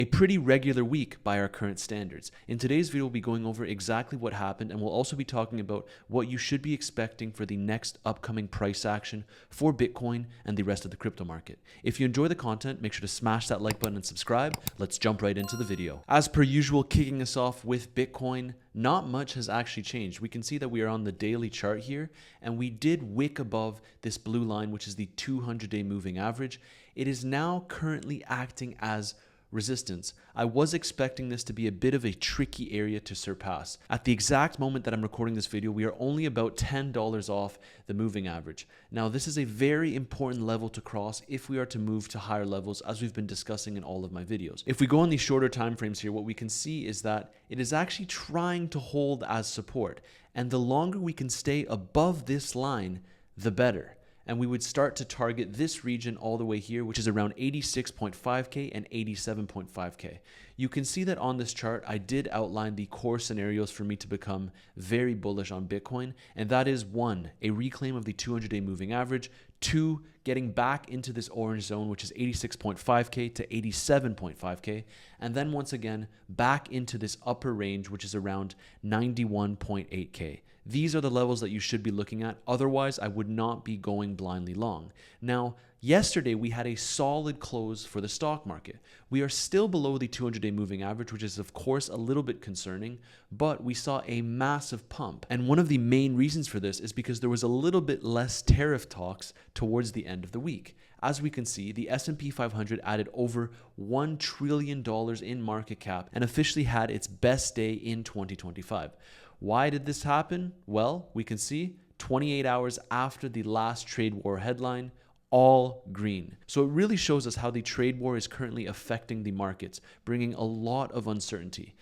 A pretty regular week by our current standards. In today's video, we'll be going over exactly what happened, and we'll also be talking about what you should be expecting for the next upcoming price action for Bitcoin and the rest of the crypto market. If you enjoy the content, make sure to smash that like button and subscribe. Let's jump right into the video. As per usual, kicking us off with Bitcoin, not much has actually changed. We can see that we are on the daily chart here, and we did wick above this blue line, which is the 200-day moving average. It is now currently acting as resistance. I was expecting this to be a bit of a tricky area to surpass. At the exact moment that I'm recording this video, we are only about $10 off the moving average. Now, this is a very important level to cross if we are to move to higher levels, as we've been discussing in all of my videos. If we go on these shorter time frames here, what we can see is that it is actually trying to hold as support. And the longer we can stay above this line, the better. And we would start to target this region all the way here, which is around 86.5K and 87.5K. You can see that on this chart, I did outline the core scenarios for me to become very bullish on Bitcoin. And that is 1, a reclaim of the 200-day moving average. 2, getting back into this orange zone, which is 86.5K to 87.5K. And then once again, back into this upper range, which is around 91.8K. These are the levels that you should be looking at. Otherwise, I would not be going blindly long. Now, yesterday, we had a solid close for the stock market. We are still below the 200-day moving average, which is, of course, a little bit concerning, but we saw a massive pump. And one of the main reasons for this is because there was a little bit less tariff talks towards the end of the week. As we can see, the S&P 500 added over $1 trillion in market cap and officially had its best day in 2025. Why did this happen? Well, we can see 28 hours after the last trade war headline, all green. So it really shows us how the trade war is currently affecting the markets, bringing a lot of uncertainty.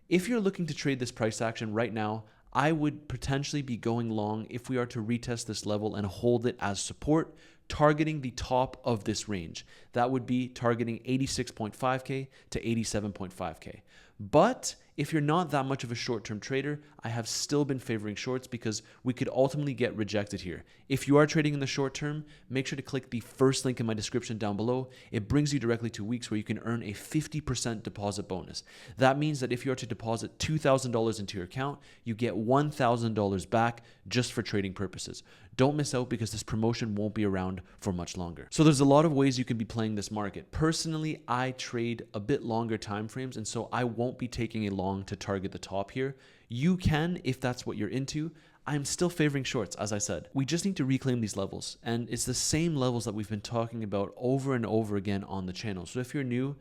If you're looking to trade this price action right now, I would potentially be going long if we are to retest this level and hold it as support, targeting the top of this range. That would be targeting 86.5K to 87.5K. But if you're not that much of a short-term trader, I have still been favoring shorts because we could ultimately get rejected here. If you are trading in the short term, make sure to click the first link in my description down below. It brings you directly to weeks where you can earn a 50% deposit bonus. That means that if you are to deposit $2,000 into your account, you get $1,000 back just for trading purposes. Don't miss out because this promotion won't be around for much longer. So there's a lot of ways you can be playing this market. Personally, I trade a bit longer time frames, and so I won't be taking a long to target the top here. You can if that's what you're into. I'm still favoring shorts, as I said. We just need to reclaim these levels, and it's the same levels that we've been talking about over and over again on the channel. So if you're new,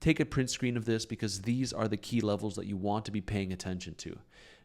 take a print screen of this because these are the key levels that you want to be paying attention to.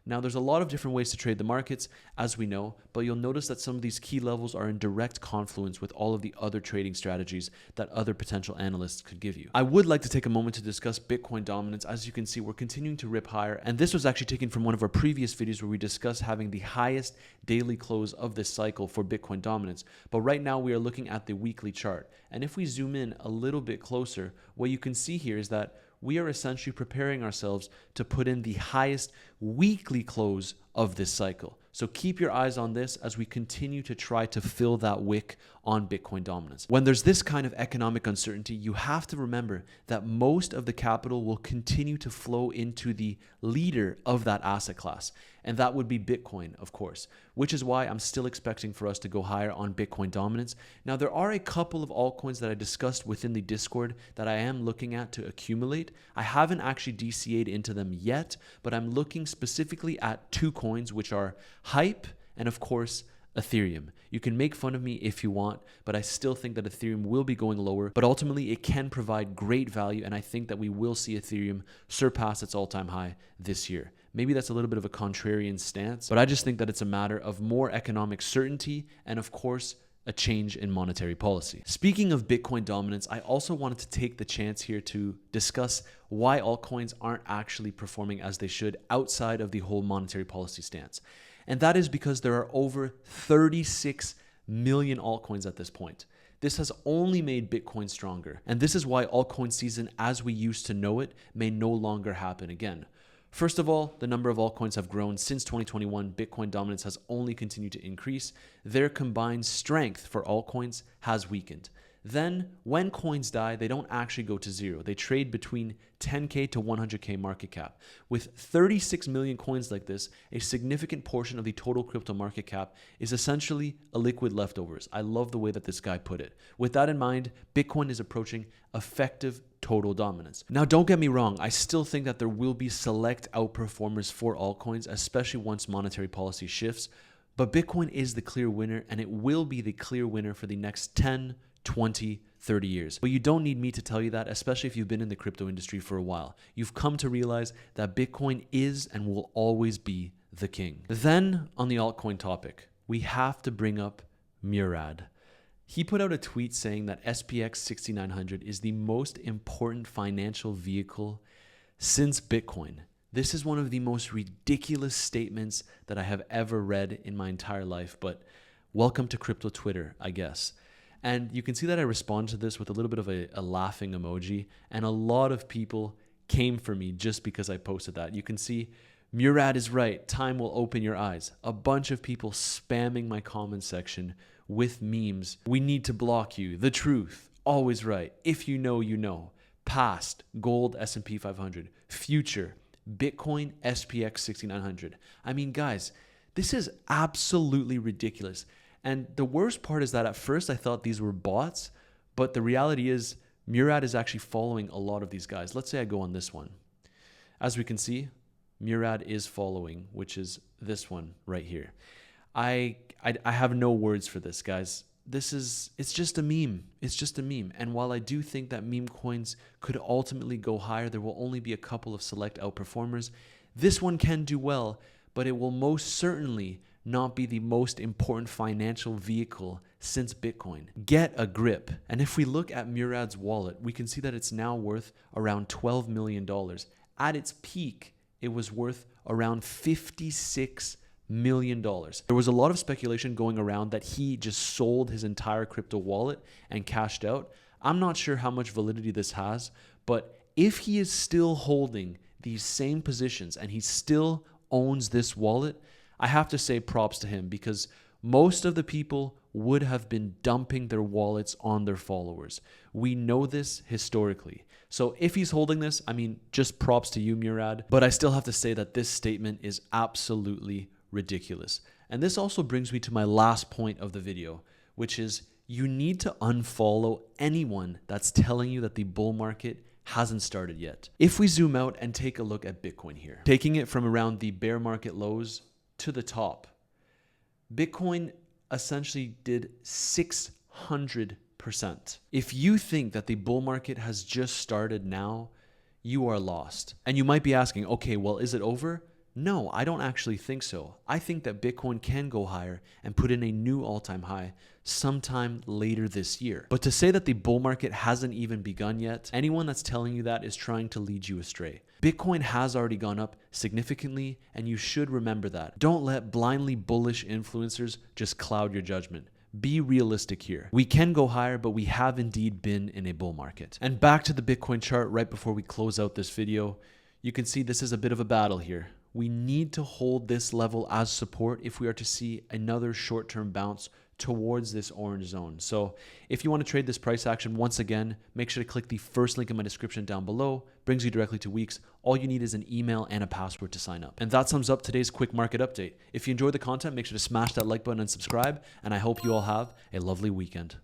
Now, there's a lot of different ways to trade the markets, as we know, but you'll notice that some of these key levels are in direct confluence with all of the other trading strategies that other potential analysts could give you. I would like to take a moment to discuss Bitcoin dominance. As you can see, we're continuing to rip higher, and this was actually taken from one of our previous videos where we discussed having the highest daily close of this cycle for Bitcoin dominance. But right now, we are looking at the weekly chart, and if we zoom in a little bit closer, what you can see here is that we are essentially preparing ourselves to put in the highest weekly close of this cycle. So keep your eyes on this as we continue to try to fill that wick on Bitcoin dominance. When there's this kind of economic uncertainty, you have to remember that most of the capital will continue to flow into the leader of that asset class. And that would be Bitcoin, of course, which is why I'm still expecting for us to go higher on Bitcoin dominance. Now, there are a couple of altcoins that I discussed within the Discord that I am looking at to accumulate. I haven't actually DCA'd into them yet, but I'm looking specifically at 2 coins, which are Hype and, of course, Ethereum. You can make fun of me if you want, but I still think that Ethereum will be going lower, but ultimately it can provide great value, and I think that we will see Ethereum surpass its all-time high this year. Maybe that's a little bit of a contrarian stance, but I just think that it's a matter of more economic certainty and, of course, a change in monetary policy. Speaking of Bitcoin dominance, I also wanted to take the chance here to discuss why altcoins aren't actually performing as they should outside of the whole monetary policy stance. And that is because there are over 36 million altcoins at this point. This has only made Bitcoin stronger. And this is why altcoin season as we used to know it may no longer happen again. First of all, the number of altcoins have grown since 2021. Bitcoin dominance has only continued to increase. Their combined strength for altcoins has weakened. Then when coins die, they don't actually go to zero. They trade between 10K to 100K market cap. With 36 million coins like this, a significant portion of the total crypto market cap is essentially a liquid leftovers. I love the way that this guy put it. With that in mind, Bitcoin is approaching effective total dominance. Now, don't get me wrong. I still think that there will be select outperformers for altcoins, especially once monetary policy shifts. But Bitcoin is the clear winner, and it will be the clear winner for the next 10, 20, 30 years. But you don't need me to tell you that, especially if you've been in the crypto industry for a while. You've come to realize that Bitcoin is and will always be the king. Then, on the altcoin topic, we have to bring up Murad. He put out a tweet saying that SPX6900 is the most important financial vehicle since Bitcoin. This is one of the most ridiculous statements that I have ever read in my entire life, but welcome to crypto Twitter, I guess. And you can see that I responded to this with a little bit of a laughing emoji, and a lot of people came for me just because I posted that. You can see Murad is right. Time will open your eyes. A bunch of people spamming my comment section with memes. We need to block you. The truth. Always right. If you know, you know. Past. Gold S&P 500. Future. Bitcoin SPX 6900. I mean, guys, this is absolutely ridiculous. And the worst part is that at first I thought these were bots, but the reality is Murad is actually following a lot of these guys. Let's say I go on this one. As we can see, Murad is following, which is this one right here. I have no words for this, guys. It's just a meme. It's just a meme. And while I do think that meme coins could ultimately go higher, there will only be a couple of select outperformers. This one can do well, but it will most certainly not be the most important financial vehicle since Bitcoin. Get a grip. And if we look at Murad's wallet, we can see that it's now worth around $12 million. At its peak, it was worth around $56 million. There was a lot of speculation going around that he just sold his entire crypto wallet and cashed out. I'm not sure how much validity this has, but if he is still holding these same positions and he still owns this wallet, I have to say props to him, because most of the people would have been dumping their wallets on their followers. We know this historically. So if he's holding this, I mean, just props to you, Murad. But I still have to say that this statement is absolutely ridiculous. And this also brings me to my last point of the video, which is you need to unfollow anyone that's telling you that the bull market hasn't started yet. If we zoom out and take a look at Bitcoin here, taking it from around the bear market lows to the top, Bitcoin essentially did 600%. If you think that the bull market has just started now, you are lost. And you might be asking, okay, well, is it over? No, I don't actually think so. I think that Bitcoin can go higher and put in a new all-time high sometime later this year. But to say that the bull market hasn't even begun yet, anyone that's telling you that is trying to lead you astray. Bitcoin has already gone up significantly, and you should remember that. Don't let blindly bullish influencers just cloud your judgment. Be realistic here. We can go higher, but we have indeed been in a bull market. And back to the Bitcoin chart right before we close out this video, you can see this is a bit of a battle here. We need to hold this level as support if we are to see another short-term bounce towards this orange zone. So if you want to trade this price action, once again, make sure to click the first link in my description down below. Brings you directly to Weeks. All you need is an email and a password to sign up. And that sums up today's quick market update. If you enjoyed the content, make sure to smash that like button and subscribe. And I hope you all have a lovely weekend.